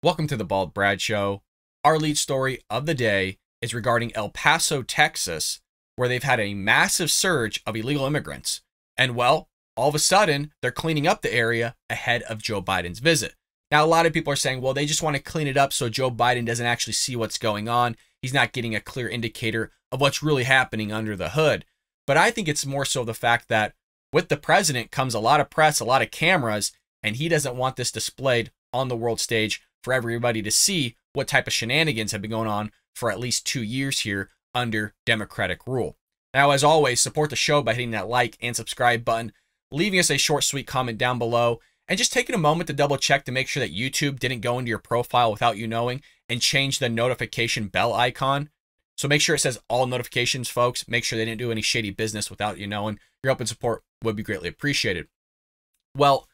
Welcome to the Bald Brad Show. Our lead story of the day is regarding El Paso, Texas, where they've had a massive surge of illegal immigrants. And well, all of a sudden, they're cleaning up the area ahead of Joe Biden's visit. Now, a lot of people are saying, well, they just want to clean it up so Joe Biden doesn't actually see what's going on. He's not getting a clear indicator of what's really happening under the hood. But I think it's more so the fact that with the president comes a lot of press, a lot of cameras, and he doesn't want this displayed on the world stage for everybody to see what type of shenanigans have been going on for at least 2 years here under Democratic rule. Now, as always, support the show by hitting that like and subscribe button, leaving us a short, sweet comment down below, and just taking a moment to double check to make sure that YouTube didn't go into your profile without you knowing and change the notification bell icon. So make sure it says all notifications, folks. Make sure they didn't do any shady business without you knowing. Your help and support would be greatly appreciated. Well,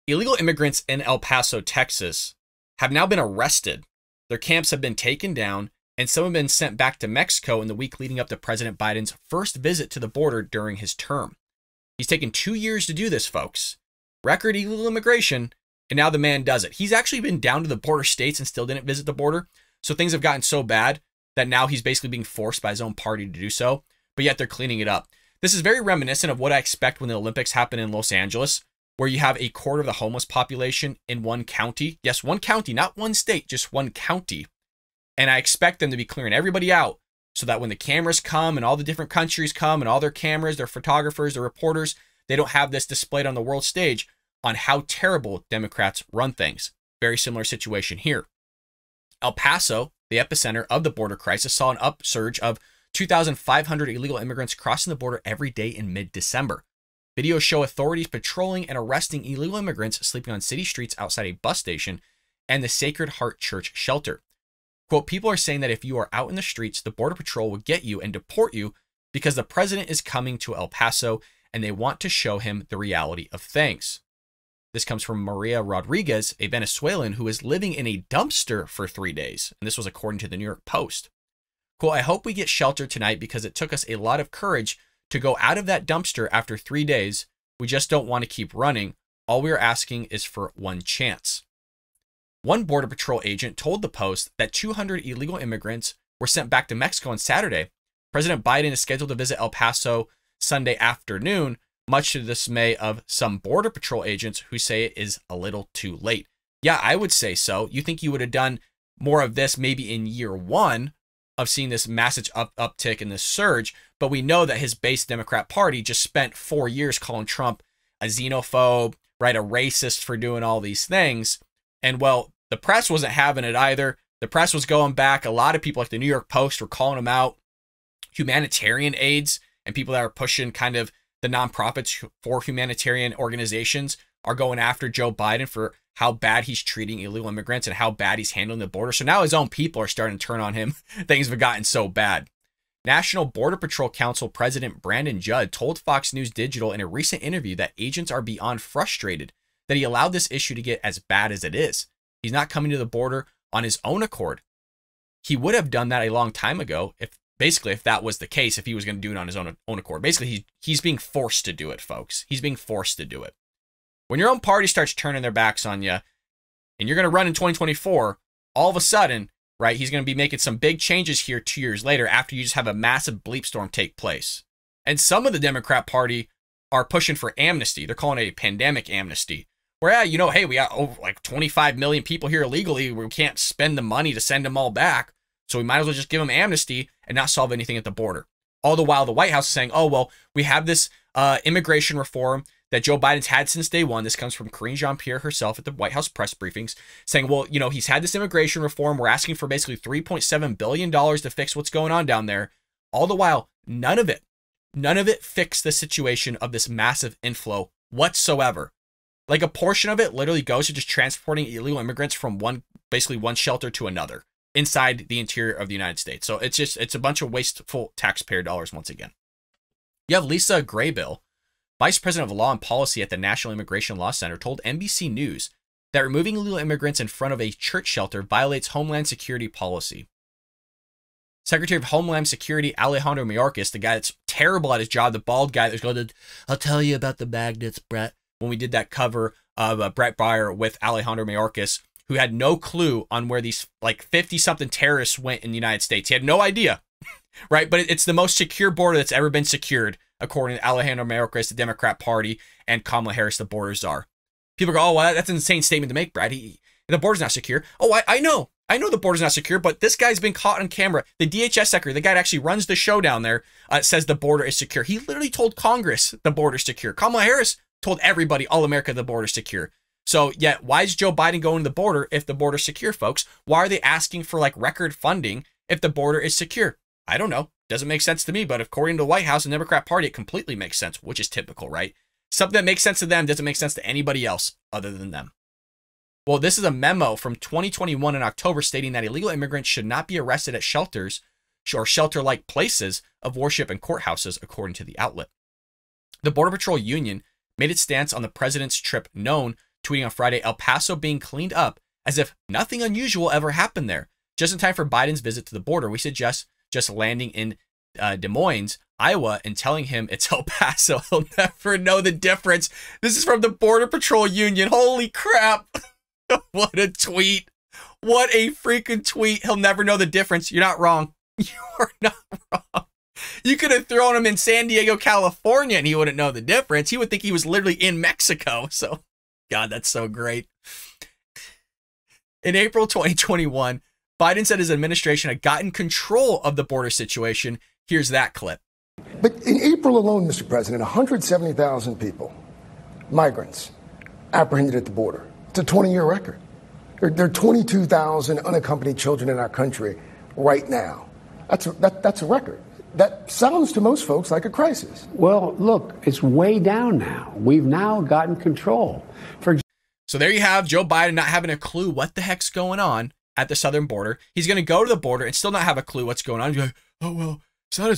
illegal immigrants in El Paso, Texas, have now been arrested. Their camps have been taken down, and some have been sent back to Mexico in the week leading up to President Biden's first visit to the border during his term. He's taken 2 years to do this, folks. Record illegal immigration, and now the man does it. He's actually been down to the border states and still didn't visit the border, so things have gotten so bad that now he's basically being forced by his own party to do so, but yet they're cleaning it up. This is very reminiscent of what I expect when the Olympics happen in Los Angeles, where you have a quarter of the homeless population in one county. Yes, one county, not one state, just one county. And I expect them to be clearing everybody out so that when the cameras come and all the different countries come and all their cameras, their photographers, their reporters, they don't have this displayed on the world stage on how terrible Democrats run things. Very similar situation here. El Paso, the epicenter of the border crisis, saw an upsurge of 2,500 illegal immigrants crossing the border every day in mid-December. Videos show authorities patrolling and arresting illegal immigrants sleeping on city streets outside a bus station and the Sacred Heart Church shelter. Quote, people are saying that if you are out in the streets, the Border Patrol will get you and deport you because the president is coming to El Paso and they want to show him the reality of things. This comes from Maria Rodriguez, a Venezuelan who is living in a dumpster for 3 days. And this was according to the New York Post. Quote, I hope we get shelter tonight because it took us a lot of courage to go out of that dumpster after 3 days. We just don't want to keep running. All we are asking is for one chance. One Border Patrol agent told the Post that 200 illegal immigrants were sent back to Mexico on Saturday. President Biden is scheduled to visit El Paso Sunday afternoon, much to the dismay of some Border Patrol agents who say it is a little too late. Yeah, I would say so. You think you would have done more of this maybe in year one of seeing this massive uptick in this surge, but we know that his base Democrat Party just spent 4 years calling Trump a xenophobe, right, a racist for doing all these things. And well, the press wasn't having it either. The press was going back. A lot of people like the New York Post were calling him out. Humanitarian aides and people that are pushing kind of the nonprofits for humanitarian organizations are going after Joe Biden for how bad he's treating illegal immigrants and how bad he's handling the border. So now his own people are starting to turn on him. Things have gotten so bad. National Border Patrol Council President Brandon Judd told Fox News Digital in a recent interview that agents are beyond frustrated that he allowed this issue to get as bad as it is. He's not coming to the border on his own accord. He would have done that a long time ago if that was the case, if he was going to do it on his own accord. Basically, he's being forced to do it, folks. He's being forced to do it. When your own party starts turning their backs on you and you're going to run in 2024, all of a sudden, right, he's going to be making some big changes here 2 years later after you just have a massive bleep storm take place. And some of the Democrat Party are pushing for amnesty. They're calling it a pandemic amnesty. Where, yeah, you know, hey, we got over like 25 million people here illegally. We can't spend the money to send them all back. So we might as well just give them amnesty and not solve anything at the border. All the while, the White House is saying, oh, well, we have this immigration reform that Joe Biden's had since day one. This comes from Karine Jean-Pierre herself at the White House press briefings, saying, well, you know, he's had this immigration reform. We're asking for basically $3.7 billion to fix what's going on down there. All the while, none of it fixed the situation of this massive inflow whatsoever. Like a portion of it literally goes to just transporting illegal immigrants from basically one shelter to another inside the interior of the United States. So it's a bunch of wasteful taxpayer dollars once again. You have Lisa Graybill, Vice President of Law and Policy at the National Immigration Law Center, told NBC News that removing illegal immigrants in front of a church shelter violates Homeland Security policy. Secretary of Homeland Security Alejandro Mayorkas, the guy that's terrible at his job, the bald guy that's going to, I'll tell you about the magnets, Brett. When we did that cover of Brett Baier with Alejandro Mayorkas, who had no clue on where these like 50-something terrorists went in the United States. He had no idea, right? But it's the most secure border that's ever been secured, according to Alejandro Mayorkas, the Democrat Party, and Kamala Harris, the border czar. People go, oh, well, that's an insane statement to make, Brad. The border's not secure. Oh, I know. I know the border's not secure, but this guy's been caught on camera. The DHS secretary, the guy that actually runs the show down there, says the border is secure. He literally told Congress the border's secure. Kamala Harris told everybody, all America, the border's secure. So, yeah, why is Joe Biden going to the border if the border's secure, folks? Why are they asking for, like, record funding if the border is secure? I don't know. Doesn't make sense to me, but according to the White House and the Democrat Party, it completely makes sense, which is typical, right? Something that makes sense to them doesn't make sense to anybody else other than them. Well, this is a memo from 2021 in October stating that illegal immigrants should not be arrested at shelters or shelter-like places of worship and courthouses, according to the outlet. The Border Patrol Union made its stance on the president's trip known, tweeting on Friday, El Paso being cleaned up as if nothing unusual ever happened there. Just in time for Biden's visit to the border, we suggest just landing in Des Moines, Iowa, and telling him it's El Paso. He'll never know the difference. This is from the Border Patrol Union. Holy crap. What a tweet. What a freaking tweet. He'll never know the difference. You're not wrong. You are not wrong. You could have thrown him in San Diego, California, and he wouldn't know the difference. He would think he was literally in Mexico. So, God, that's so great. In April 2021, Biden said his administration had gotten control of the border situation. Here's that clip. But in April alone, Mr. President, 170,000 people, migrants, apprehended at the border. It's a 20-year record. There are 22,000 unaccompanied children in our country right now. That's a record. That sounds to most folks like a crisis. Well, look, it's way down now. We've now gotten control. So there you have Joe Biden not having a clue what the heck's going on at the southern border. He's going to go to the border and still not have a clue what's going on. He's like, oh, well, it's not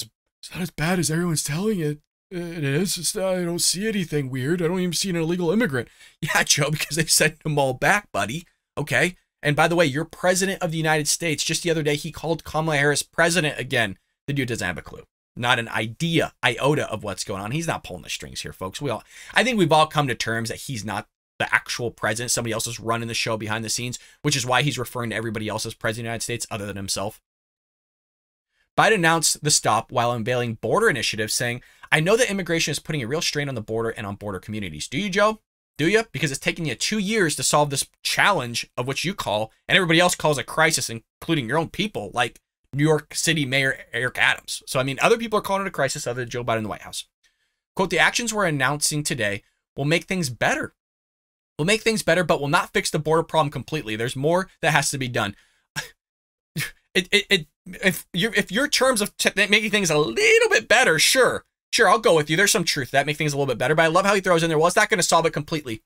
as bad as everyone's telling it. It is. I don't see anything weird. I don't even see an illegal immigrant. Yeah, Joe, because they sent them all back, buddy. Okay. And by the way, you're president of the United States. Just the other day, he called Kamala Harris president again. The dude doesn't have a clue. Not an iota of what's going on. He's not pulling the strings here, folks. I think we've all come to terms that he's not the actual president. Somebody else is running the show behind the scenes, which is why he's referring to everybody else as president of the United States other than himself. Biden announced the stop while unveiling border initiatives, saying, I know that immigration is putting a real strain on the border and on border communities. Do you, Joe? Do you? Because it's taken you 2 years to solve this challenge of which you call, and everybody else calls a crisis, including your own people, like New York City Mayor Eric Adams. So, I mean, other people are calling it a crisis other than Joe Biden in the White House. Quote, the actions we're announcing today will make things better. Will make things better, but will not fix the border problem completely. There's more that has to be done. If your terms of making things a little bit better, sure, I'll go with you. There's some truth to that, make things a little bit better. But I love how he throws in there, well, it's not going to solve it completely.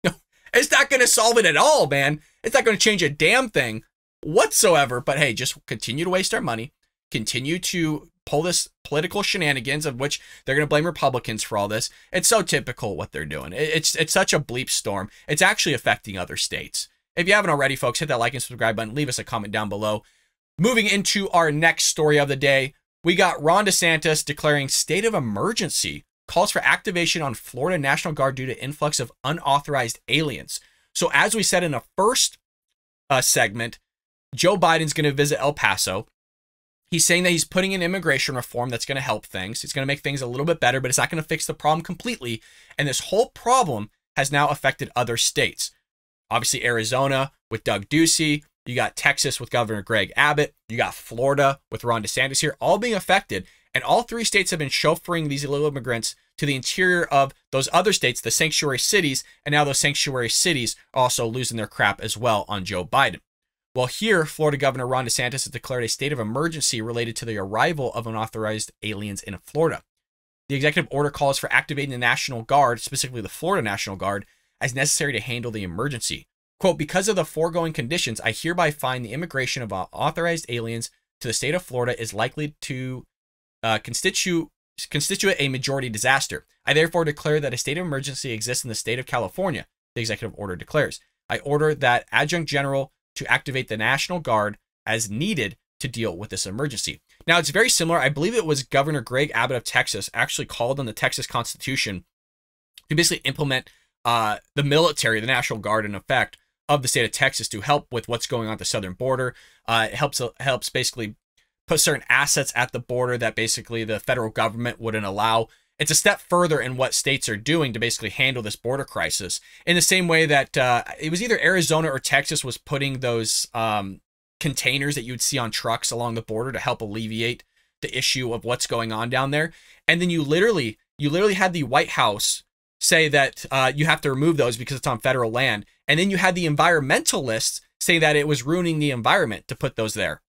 No, it's not going to solve it at all, man. It's not going to change a damn thing whatsoever. But hey, just continue to waste our money. Continue to pull this political shenanigans, of which they're going to blame Republicans for all this. It's so typical what they're doing. It's such a bleep storm. It's actually affecting other states. If you haven't already, folks, hit that like and subscribe button. Leave us a comment down below. Moving into our next story of the day, we got Ron DeSantis declaring state of emergency, calls for activation on Florida National Guard due to influx of unauthorized aliens. So as we said in the first segment, Joe Biden's going to visit El Paso. He's saying that he's putting in immigration reform that's going to help things. It's going to make things a little bit better, but it's not going to fix the problem completely. And this whole problem has now affected other states. Obviously, Arizona with Doug Ducey. You got Texas with Governor Greg Abbott. You got Florida with Ron DeSantis here, all being affected. And all three states have been chauffeuring these illegal immigrants to the interior of those other states, the sanctuary cities. And now those sanctuary cities are also losing their crap as well on Joe Biden. Well, here, Florida Governor Ron DeSantis has declared a state of emergency related to the arrival of unauthorized aliens in Florida. The executive order calls for activating the National Guard, specifically the Florida National Guard, as necessary to handle the emergency. Quote, because of the foregoing conditions, I hereby find the immigration of authorized aliens to the state of Florida is likely to constitute a majority disaster. I therefore declare that a state of emergency exists in the state of California, the executive order declares. I order that adjunct general to activate the National Guard as needed to deal with this emergency. Now, it's very similar. I believe it was Governor Greg Abbott of Texas actually called on the Texas Constitution to basically implement the military, the National Guard, in effect, of the state of Texas to help with what's going on at the southern border. It helps basically put certain assets at the border that basically the federal government wouldn't allow. It's a step further in what states are doing to basically handle this border crisis, in the same way that it was either Arizona or Texas was putting those containers that you would see on trucks along the border to help alleviate the issue of what's going on down there. And then you literally had the White House say that you have to remove those because it's on federal land. And then you had the environmentalists say that it was ruining the environment to put those there,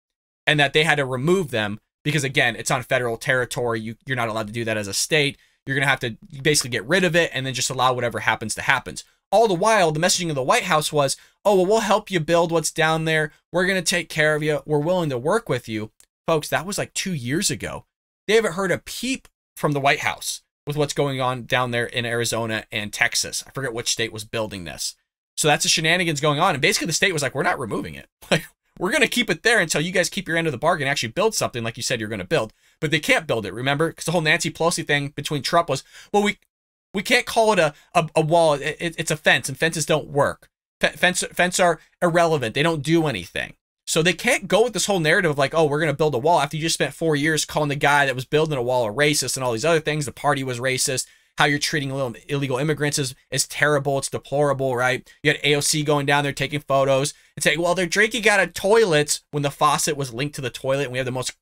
and that they had to remove them because, again, it's on federal territory. You're not allowed to do that as a state. You're going to have to basically get rid of it and then just allow whatever happens to happen. All the while, the messaging of the White House was, oh, well, we'll help you build what's down there. We're going to take care of you. We're willing to work with you. Folks, that was like 2 years ago. They haven't heard a peep from the White House with what's going on down there in Arizona and Texas. I forget which state was building this. So that's the shenanigans going on. And basically the state was like, we're not removing it. Like, we're going to keep it there until you guys keep your end of the bargain and actually build something like you said you're going to build. But they can't build it, remember? Because the whole Nancy Pelosi thing between Trump was, well, we can't call it a wall. It's a fence, and fences don't work. Fence are irrelevant. They don't do anything. So they can't go with this whole narrative of like, oh, we're going to build a wall after you just spent 4 years calling the guy that was building a wall a racist and all these other things. The party was racist. How you're treating illegal immigrants is terrible. It's deplorable, right? You had AOC going down there taking photos and saying, well, they're drinking out of toilets when the faucet was linked to the toilet. And we have the most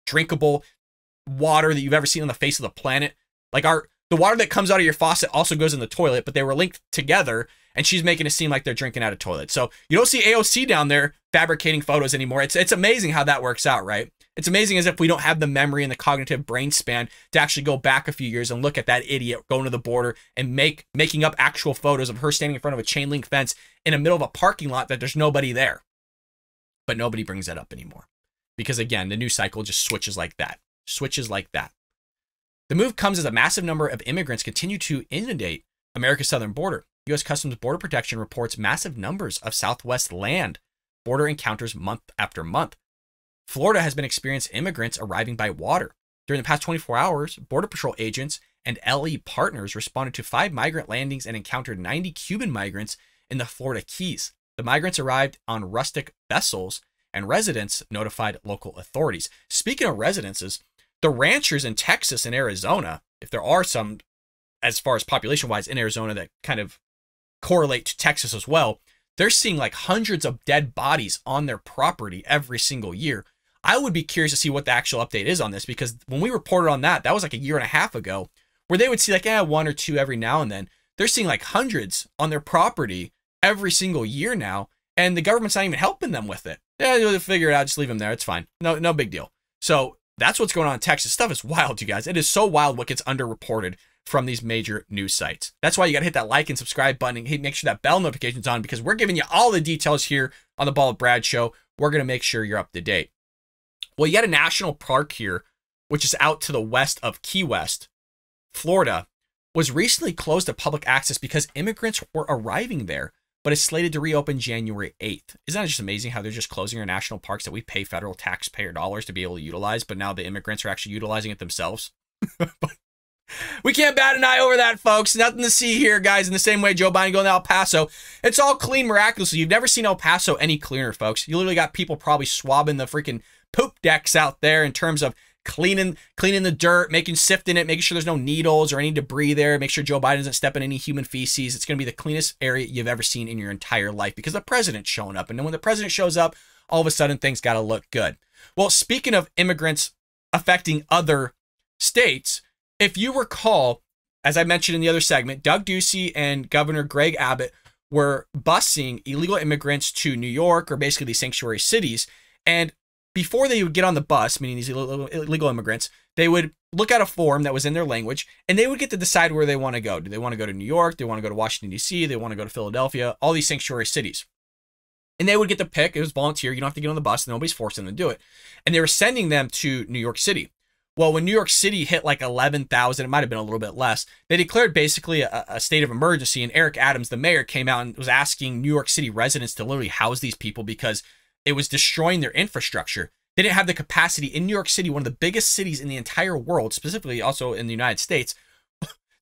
drinkable water that you've ever seen on the face of the planet. Like the water that comes out of your faucet also goes in the toilet, but they were linked together. And she's making it seem like they're drinking out of toilets. So you don't see AOC down there fabricating photos anymore. It's amazing how that works out, right? It's amazing as if we don't have the memory and the cognitive brain span to actually go back a few years and look at that idiot going to the border and making up actual photos of her standing in front of a chain link fence in the middle of a parking lot that there's nobody there. But nobody brings that up anymore. Because again, the news cycle just switches like that. The move comes as a massive number of immigrants continue to inundate America's southern border. U.S. Customs Border Protection reports massive numbers of Southwest land border encounters month after month. Florida has been experiencing immigrants arriving by water. During the past 24 hours, Border Patrol agents and LE partners responded to 5 migrant landings and encountered 90 Cuban migrants in the Florida Keys. The migrants arrived on rustic vessels, and residents notified local authorities. Speaking of residences, the ranchers in Texas and Arizona, if there are some, as far as population-wise in Arizona that kind of correlate to Texas as well, they're seeing like hundreds of dead bodies on their property every single year. I would be curious to see what the actual update is on this, because when we reported on that was like a year and a half ago, where they would see like 1 or 2 every now and then. They're seeing like hundreds on their property every single year now, and the government's not even helping them with it. Yeah, you'll figure it out, just leave them there, it's fine. No big deal. So that's what's going on in Texas. Stuff is wild, you guys. It is so wild what gets underreported from these major news sites. That's why you got to hit that like and subscribe button and make sure that bell notification's on, because we're giving you all the details here on the Bald Brad Show. We're going to make sure you're up to date. Well, you got a national park here, which is out to the west of Key West, Florida, was recently closed to public access because immigrants were arriving there, but it's slated to reopen January 8th. Isn't that just amazing how they're just closing our national parks that we pay federal taxpayer dollars to be able to utilize, but now the immigrants are actually utilizing it themselves? We can't bat an eye over that, folks. Nothing to see here, guys. In the same way Joe Biden going to El Paso, it's all clean miraculously. You've never seen El Paso any cleaner, folks. You literally got people probably swabbing the freaking poop decks out there in terms of cleaning the dirt, sifting it, making sure there's no needles or any debris there, make sure Joe Biden doesn't step in any human feces. It's going to be the cleanest area you've ever seen in your entire life because the president's showing up. And then when the president shows up, all of a sudden things got to look good. Well, speaking of immigrants affecting other states, if you recall, as I mentioned in the other segment, Doug Ducey and Governor Greg Abbott were busing illegal immigrants to New York, or basically these sanctuary cities. And before they would get on the bus, meaning these illegal immigrants, they would look at a form that was in their language, and they would get to decide where they want to go. Do they want to go to New York? Do they want to go to Washington, D.C.? They want to go to Philadelphia? All these sanctuary cities. And they would get to pick. It was volunteer. You don't have to get on the bus. Nobody's forcing them to do it. And they were sending them to New York City. Well, when New York City hit like 11,000, it might have been a little bit less, they declared basically a state of emergency. And Eric Adams, the mayor, came out and was asking New York City residents to literally house these people because it was destroying their infrastructure. They didn't have the capacity in New York City, one of the biggest cities in the entire world, specifically also in the United States,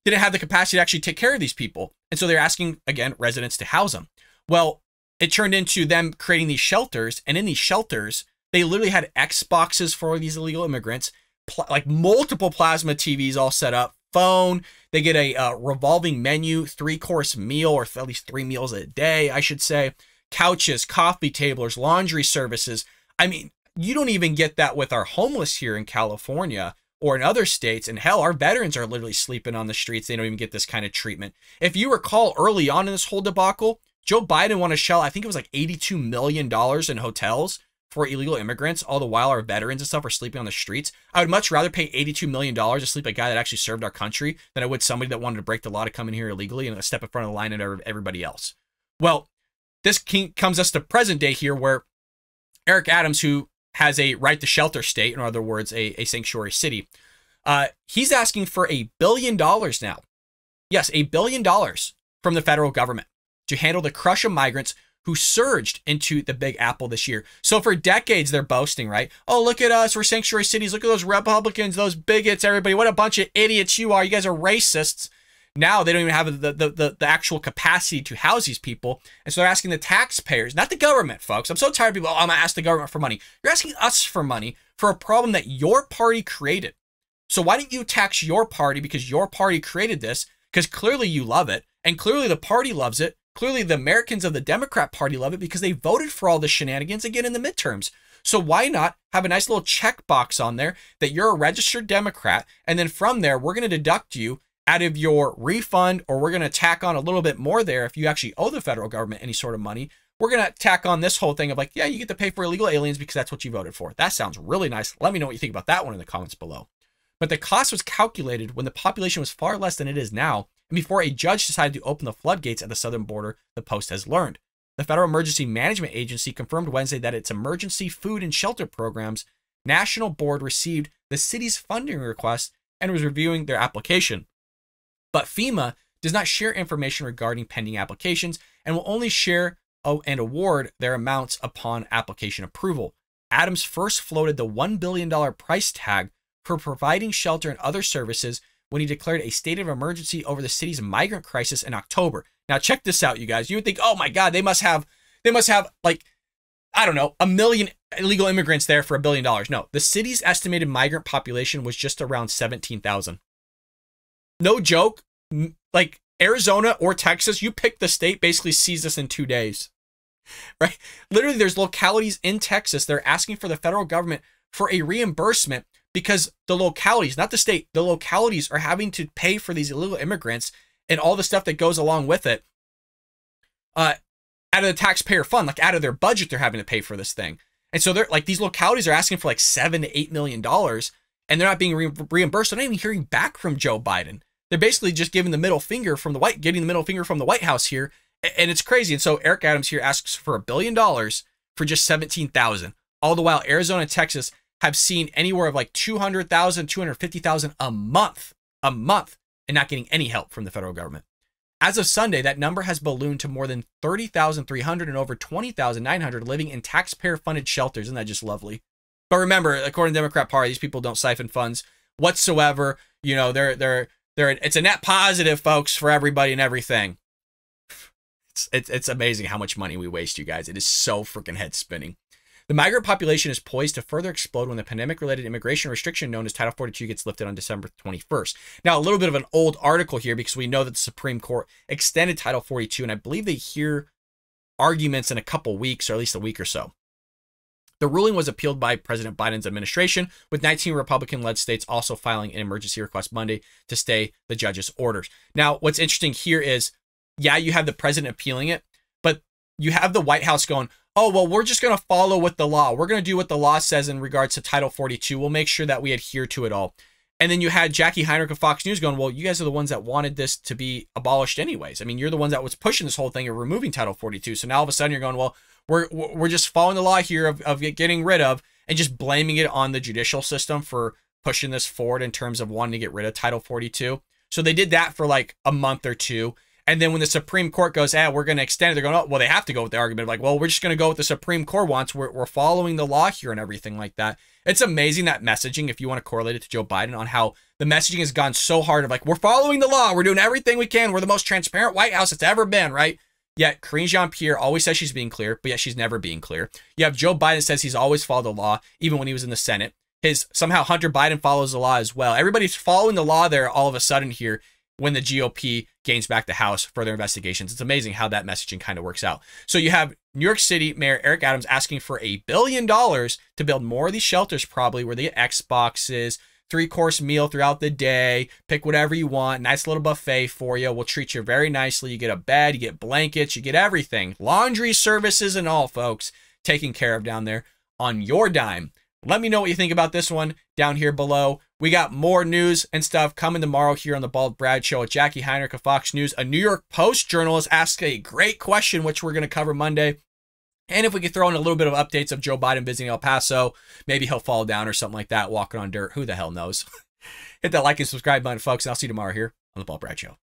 didn't have the capacity to actually take care of these people. And so they're asking, again, residents to house them. Well, it turned into them creating these shelters. And in these shelters, they literally had Xboxes for these illegal immigrants, like multiple plasma TVs all set up, phone. They get a revolving menu, 3-course meal, or at least 3 meals a day, I should say. Couches, coffee tables, laundry services. I mean, you don't even get that with our homeless here in California or in other states. And hell, our veterans are literally sleeping on the streets. They don't even get this kind of treatment. If you recall early on in this whole debacle, Joe Biden wanted to shell, I think it was like $82 million in hotels for illegal immigrants, all the while our veterans and stuff are sleeping on the streets. I would much rather pay $82 million to sleep a guy that actually served our country than I would somebody that wanted to break the law to come in here illegally and step in front of the line and everybody else. Well, this comes us to present day here, where Eric Adams, who has a right to shelter state, in other words, a sanctuary city, he's asking for $1 billion now. Yes, $1 billion from the federal government to handle the crush of migrants who surged into the Big Apple this year. So for decades, they're boasting, right? Oh, look at us. We're sanctuary cities. Look at those Republicans, those bigots, everybody. What a bunch of idiots you are. You guys are racists. Now they don't even have the actual capacity to house these people. And so they're asking the taxpayers, not the government, folks. I'm so tired of people, oh, I'm going to ask the government for money. You're asking us for money for a problem that your party created. So why don't you tax your party because your party created this? Because clearly you love it. And clearly the party loves it. Clearly the Americans of the Democrat Party love it because they voted for all the shenanigans again in the midterms. So why not have a nice little checkbox on there that you're a registered Democrat, and then from there, we're going to deduct you out of your refund, or we're going to tack on a little bit more there if you actually owe the federal government any sort of money. We're going to tack on this whole thing of like, yeah, you get to pay for illegal aliens because that's what you voted for. That sounds really nice. Let me know what you think about that one in the comments below. But the cost was calculated when the population was far less than it is now, and before a judge decided to open the floodgates at the southern border, the Post has learned. The Federal Emergency Management Agency confirmed Wednesday that its emergency food and shelter programs national board received the city's funding request and was reviewing their application. But FEMA does not share information regarding pending applications and will only share and award their amounts upon application approval. Adams first floated the $1 billion price tag for providing shelter and other services when he declared a state of emergency over the city's migrant crisis in October. Now check this out, you guys. You would think, oh my God, they must have like, I don't know, 1 million illegal immigrants there for $1 billion. No, the city's estimated migrant population was just around 17,000. No joke. Like Arizona or Texas, you pick the state, basically sees this in 2 days, right? Literally, there's localities in Texas. They're asking for the federal government for a reimbursement because the localities, not the state, the localities are having to pay for these illegal immigrants and all the stuff that goes along with it out of the taxpayer fund, like out of their budget, they're having to pay for this thing. And so they're like, these localities are asking for like $7 to $8 million and they're not being reimbursed. They're not even hearing back from Joe Biden. They're basically just giving the middle finger from getting the middle finger from the White House here. And it's crazy. And so Eric Adams here asks for $1 billion for just 17,000. All the while Arizona and Texas have seen anywhere of like 200,000, 250,000 a month, and not getting any help from the federal government. As of Sunday, that number has ballooned to more than 30,300 and over 20,900 living in taxpayer-funded shelters. Isn't that just lovely? But remember, according to the Democrat Party, these people don't siphon funds whatsoever. You know, it's a net positive, folks, for everybody and everything. It's amazing how much money we waste, you guys. It is so freaking head spinning. The migrant population is poised to further explode when the pandemic-related immigration restriction known as Title 42 gets lifted on December 21st. Now, a little bit of an old article here because we know that the Supreme Court extended Title 42, and I believe they hear arguments in a couple weeks, or at least a week or so. The ruling was appealed by President Biden's administration, with 19 Republican-led states also filing an emergency request Monday to stay the judge's orders. Now, what's interesting here is, yeah, you have the president appealing it, but you have the White House going, oh, well, we're just going to follow with the law. We're going to do what the law says in regards to Title 42. We'll make sure that we adhere to it all. And then you had Jackie Heinrich of Fox News going, well, you guys are the ones that wanted this to be abolished anyways. I mean, you're the ones that was pushing this whole thing of removing Title 42. So now all of a sudden you're going, well, we're just following the law here of getting rid of, and just blaming it on the judicial system for pushing this forward in terms of wanting to get rid of Title 42. So they did that for like a month or two. And then when the Supreme Court goes, we're going to extend it, they're going, oh, well, they have to go with the argument of like, well, we're just going to go with the Supreme Court wants. We're following the law here and everything like that. It's amazing that messaging, if you want to correlate it to Joe Biden, on how the messaging has gone so hard of like, we're following the law. We're doing everything we can. We're the most transparent White House it's ever been, right? Yet Karine Jean-Pierre always says she's being clear, but yet she's never being clear. You have Joe Biden says he's always followed the law, even when he was in the Senate. Somehow Hunter Biden follows the law as well. Everybody's following the law there all of a sudden here when the GOP gains back the House for their investigations. It's amazing how that messaging kind of works out. So you have New York City Mayor Eric Adams asking for $1 billion to build more of these shelters, probably where they get Xboxes, 3-course meal throughout the day, pick whatever you want, nice little buffet for you. We'll treat you very nicely. You get a bed, you get blankets, you get everything. Laundry services and all, folks, taken care of down there on your dime. Let me know what you think about this one down here below. We got more news and stuff coming tomorrow here on the Bald Brad Show with Jackie Heinrich of Fox News. A New York Post journalist asked a great question, which we're going to cover Monday. And if we could throw in a little bit of updates of Joe Biden visiting El Paso, maybe he'll fall down or something like that, walking on dirt. Who the hell knows? Hit that like and subscribe button, folks, and I'll see you tomorrow here on the Bald Brad Show.